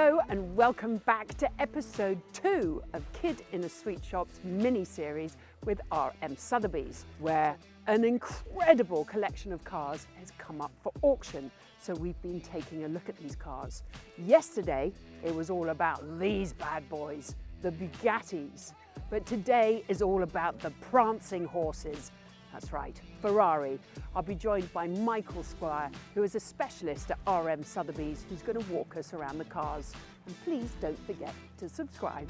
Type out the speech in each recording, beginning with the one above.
Hello and welcome back to episode 2 of Kid in a Sweet Shop's mini-series with RM Sotheby's, where an incredible collection of cars has come up for auction. So we've been taking a look at these cars. Yesterday, it was all about these bad boys, the Bugattis. But today is all about the prancing horses. That's right, Ferrari. I'll be joined by Michael Squire, who is a specialist at RM Sotheby's, who's going to walk us around the cars. And please don't forget to subscribe.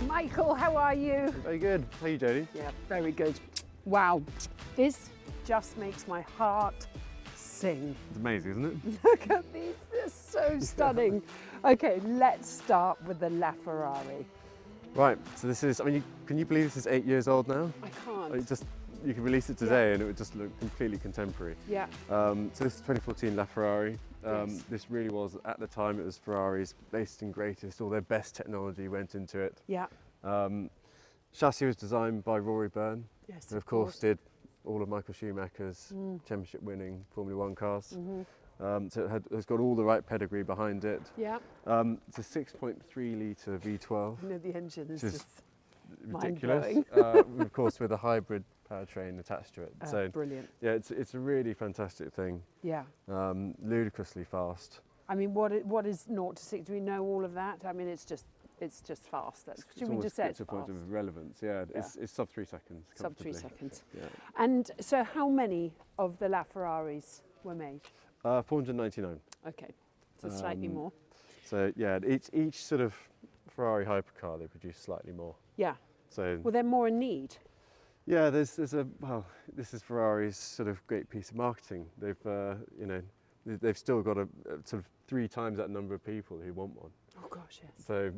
Michael, how are you? Very good. How are you, Jodie? Yeah, very good. Wow, this just makes my heart sing. It's amazing, isn't it? Look at these, they're so stunning. Okay, let's start with the LaFerrari. Right, so this is, can you believe this is 8 years old now? I can't. You can release it today and it would just look completely contemporary. Yeah. So this is 2014 LaFerrari. Yes. This really was, at the time, it was Ferrari's latest and greatest. All their best technology went into it. Yeah. Chassis was designed by Rory Byrne. Yes, Who of course did all of Michael Schumacher's championship winning Formula One cars. So it's got all the right pedigree behind it. Yeah. It's a 6.3 litre V12. No, the engine is just ridiculous. mind-blowing. Of course, with a hybrid powertrain attached to it. So brilliant. yeah, it's a really fantastic thing. Yeah. Ludicrously fast. I mean, what is 0 to 6? Do we know all of that? I mean, it's just fast. Should we just say it's a point fast? of relevance. Yeah, it's sub 3 seconds. Sub 3 comfortably. seconds. Yeah. And so, how many of the LaFerraris were made? 499. Okay, so slightly more. So yeah, each sort of Ferrari hypercar they produce slightly more. Yeah. So well, they're more in need. yeah, this is Ferrari's sort of great piece of marketing. They've still got a sort of 3 times that number of people who want one. Oh gosh, yes. So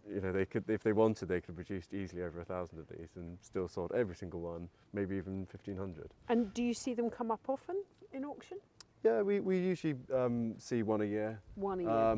they could, if they wanted, they could have produced easily over 1,000 of these and still sold every single one, maybe even 1,500. And do you see them come up often in auction? Yeah, we usually see one a year. One a year.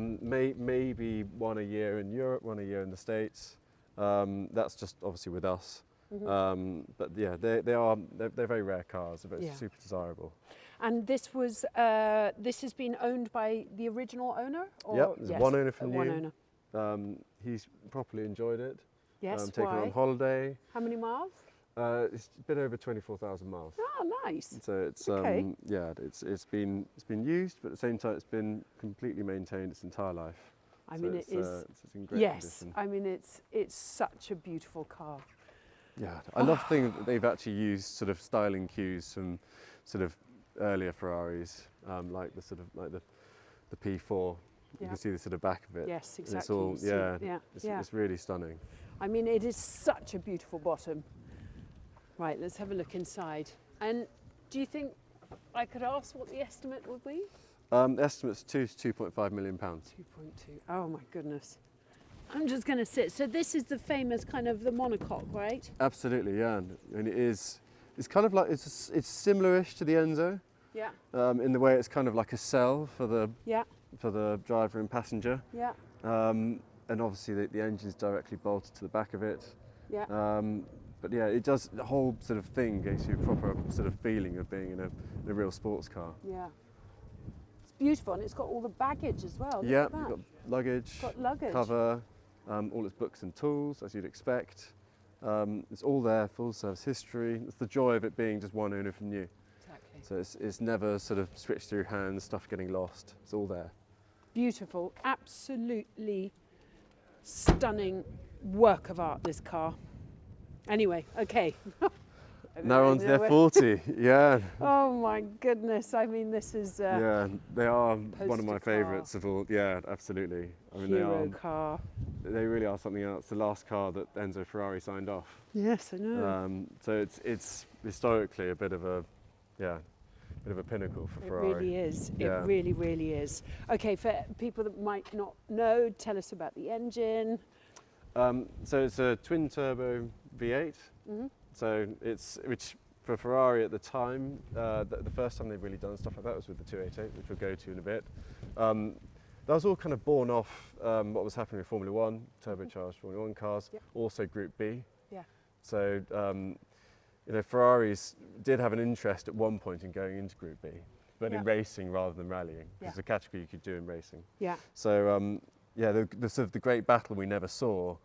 Maybe one a year in Europe, one a year in the States. That's just obviously with us. But yeah, they're very rare cars. They're super desirable. And this has been owned by the original owner? Or? Yep, there's one owner from one owner. He's properly enjoyed it. Yes, taken why? it on holiday. How many miles? It's a bit over 24,000 miles. Oh, nice. So it's okay. It's been used, but at the same time it's been completely maintained its entire life. I mean, it is. It's in great condition. I mean it's such a beautiful car. Yeah, I love the thing that they've actually used sort of styling cues from sort of earlier Ferraris, like the P4. You can see the sort of back of it. Yes, exactly. And it's all, it's really stunning. I mean, it is such a beautiful bottom. Right, let's have a look inside. And do you think I could ask what the estimate would be? The estimate's £2 to £2.5 million. 2.2. Oh my goodness. I'm just going to sit. So this is the famous kind of the monocoque, right? Absolutely, yeah. And it's kind of like it's similar-ish to the Enzo. Yeah. In the way it's kind of like a cell for the driver and passenger. Yeah. And obviously the engine's directly bolted to the back of it. Yeah. But yeah, it does, the whole sort of thing gives you a proper sort of feeling of being in a real sports car. Yeah. It's beautiful, and it's got all the baggage as well. Yeah, you've got luggage, cover, all its books and tools, as you'd expect. It's all there, full service history. It's the joy of it being just one owner from new. Exactly. So it's never sort of switched through hands, stuff getting lost. It's all there. Beautiful, absolutely stunning work of art, this car. Anyway, okay. Now on to the F40, yeah. Oh my goodness, I mean this is yeah, they are one of my favourites of all, yeah, absolutely. I mean hero car. They really are something else, the last car that Enzo Ferrari signed off. Yes, I know. So it's historically a bit of a pinnacle for Ferrari. It really is, yeah. It really, really is. Okay, for people that might not know, tell us about the engine. So it's a twin turbo V8. So which for Ferrari at the time, the first time they've really done stuff like that was with the 288, which we'll go to in a bit. That was all kind of born off what was happening with Formula One, turbocharged Formula One cars, also Group B. Yeah. So you know, Ferraris did have an interest at one point in going into Group B, but in racing rather than rallying. It's a category you could do in racing. Yeah. So yeah, the sort of the great battle we never saw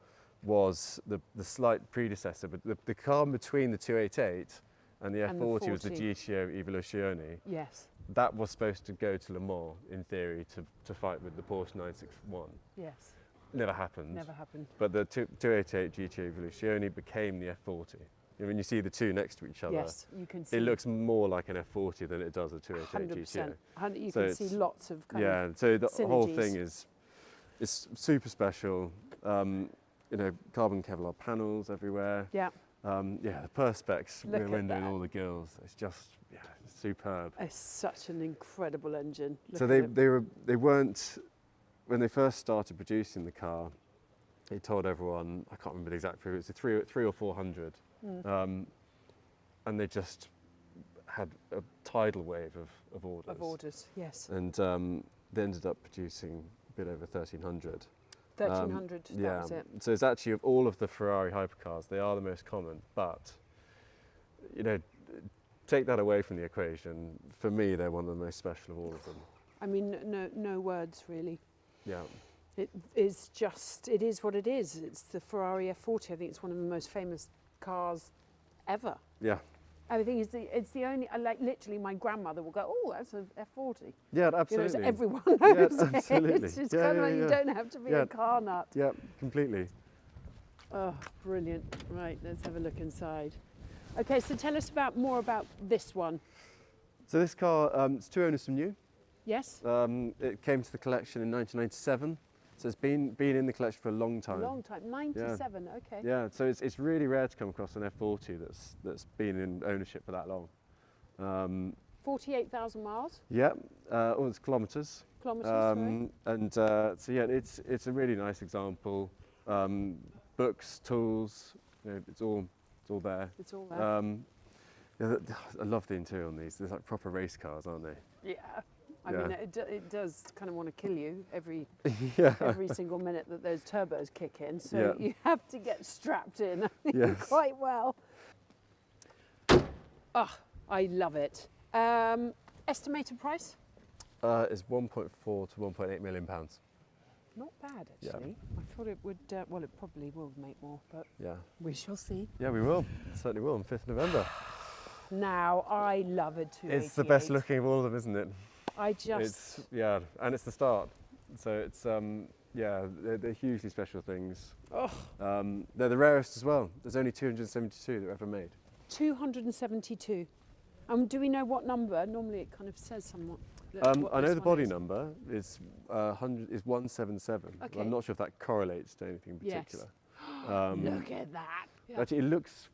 was the slight predecessor, but the car between the 288 and the F40 was the GTO Evoluzione. Yes. That was supposed to go to Le Mans, in theory, to fight with the Porsche 961. Yes. Never happened. Never happened. But the 288 GTO Evoluzione became the F40. And when you see the two next to each other, yes, you can see. It looks more like an F40 than it does a 288 GTO. 100%. You can see lots of kind of so the synergies. whole thing is super special. You know, carbon Kevlar panels everywhere. Yeah. Yeah, the perspex rear window and that. all the gills. It's just it's superb. It's such an incredible engine. So they weren't, when they first started producing the car, they told everyone, I can't remember the exact figure, it's a three or 400. And they just had a tidal wave of orders. Of orders, yes. And they ended up producing a bit over 1,300. 1,300, that was it. So it's actually, of all of the Ferrari hypercars, they are the most common, but, you know, take that away from the equation, for me they're one of the most special of all of them. I mean, no words really. Yeah. It is what it is. It's the Ferrari F40. I think it's one of the most famous cars ever. Yeah. I think it's the only, like literally my grandmother will go, oh, that's an F40. Yeah, absolutely. You know, so everyone knows yeah, absolutely. it. It's just kind of like you don't have to be a car nut. Yeah, completely. Oh, brilliant. Right, let's have a look inside. Okay, so tell us more about this one. So this car, it's two owners from new. Yes? It came to the collection in 1997. So it's been in the collection for a long time. A long time, 97, okay. Yeah, so it's really rare to come across an F40 that's been in ownership for that long. 48,000 miles? Yeah, all it's kilometres. Kilometres, sorry. And so yeah, it's a really nice example. Books, tools, you know, it's all there. It's all there. Yeah, I love the interior on these. They're like proper race cars, aren't they? Yeah. I mean, it does kind of want to kill you every single minute that those turbos kick in. So you have to get strapped in quite well. Oh, I love it. Estimated price? Is 1.4 to 1.8 million pounds. Not bad, actually. Yeah. I thought it would, well, it probably will make more, but we shall see. Yeah, we will. Certainly will on 5th November. Now, I love a 288. It's the best looking of all of them, isn't it? It's, and it's the start. So it's, they're hugely special things. Oh. They're the rarest as well. There's only 272 that were ever made. 272. Do we know what number? Normally it kind of says somewhat. I know the body number is 177. Okay. I'm not sure if that correlates to anything in particular. Yes. Look at that. Yeah. Actually, it looks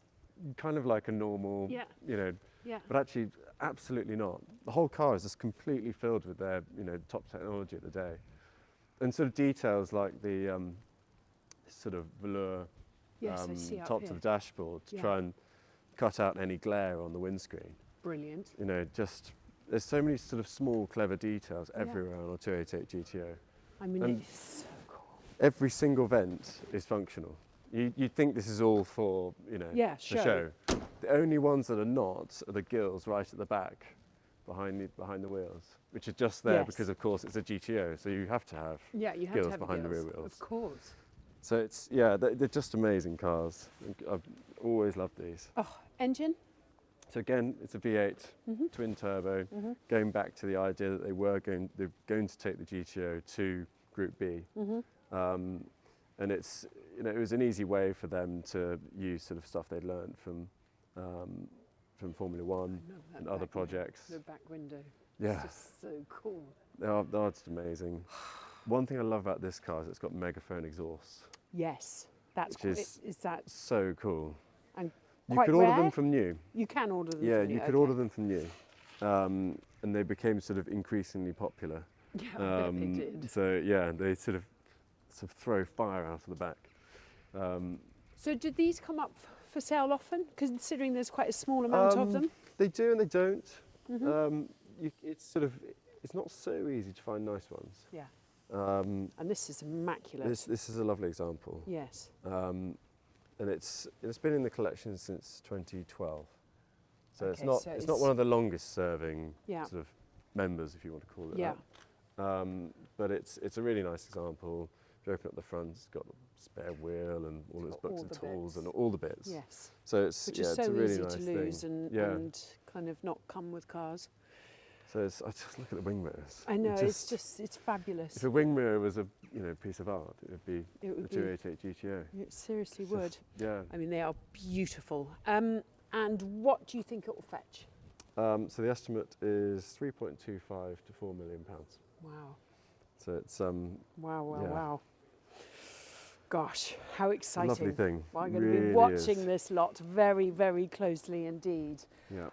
kind of like a normal, you know, but actually absolutely not. The whole car is just completely filled with their, you know, top technology of the day. And sort of details like the sort of velour tops of the dashboard to try and cut out any glare on the windscreen. Brilliant. You know, just there's so many sort of small, clever details everywhere on a 288 GTO. I mean, it's so cool. Every single vent is functional. You'd think this is all for, you know, the show. The only ones that are not are the gills right at the back, behind the wheels, which are just there because, of course, it's a GTO, so you have to have gills behind the rear wheels. Of course. So it's they're just amazing cars. I've always loved these. Oh, engine? So again, it's a V8 twin turbo, going back to the idea that they're going to take the GTO to Group B, and it's, you know, it was an easy way for them to use sort of stuff they'd learned from Formula One and other projects. The back window. Yeah. It's just so cool. They're just amazing. One thing I love about this car is it's got megaphone exhausts. Yes, that's cool. Is that so cool? And you quite could rare? order them from new. You can order them from new. Yeah, you could order them from new. And they became sort of increasingly popular. Yeah, I bet they did. So yeah, they sort of throw fire out of the back. So did these come up for sale often, considering there's quite a small amount of them? They do and they don't. It's not so easy to find nice ones. Yeah. And this is immaculate. This is a lovely example. Yes. And it's been in the collection since 2012. So Okay, it's not one of the longest serving Yeah. sort of members, if you want to call it Yeah. that. But it's a really nice example. If you open up the front, it's got a spare wheel and all its got books all and the tools bits. and all the bits. Yes. So it's Which yeah, is it's so a really easy nice to lose thing. Yeah. and kind of not come with cars. So I just look at the wing mirrors. I know, It it's fabulous. If a wing mirror was a piece of art, it would be It would the 288 GTO. It seriously It's would. just- yeah. I mean, they are beautiful. And what do you think it will fetch? So the estimate is 3.25 to £4 million. Wow. So it's Wow, yeah. wow. Gosh, how exciting. lovely thing. Well, I'm going to Really be watching is. this lot very, very closely indeed. Yeah.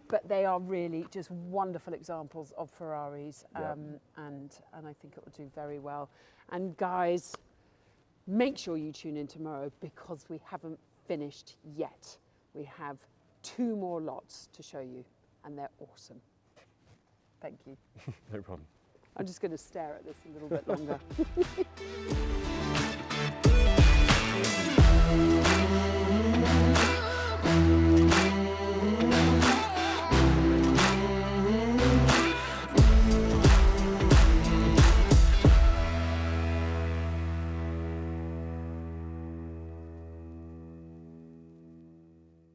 But they are really just wonderful examples of Ferraris, Yeah. and I think it will do very well. And guys, make sure you tune in tomorrow because we haven't finished yet. We have 2 more lots to show you, and they're awesome. Thank you. No problem. I'm just going to stare at this a little bit longer.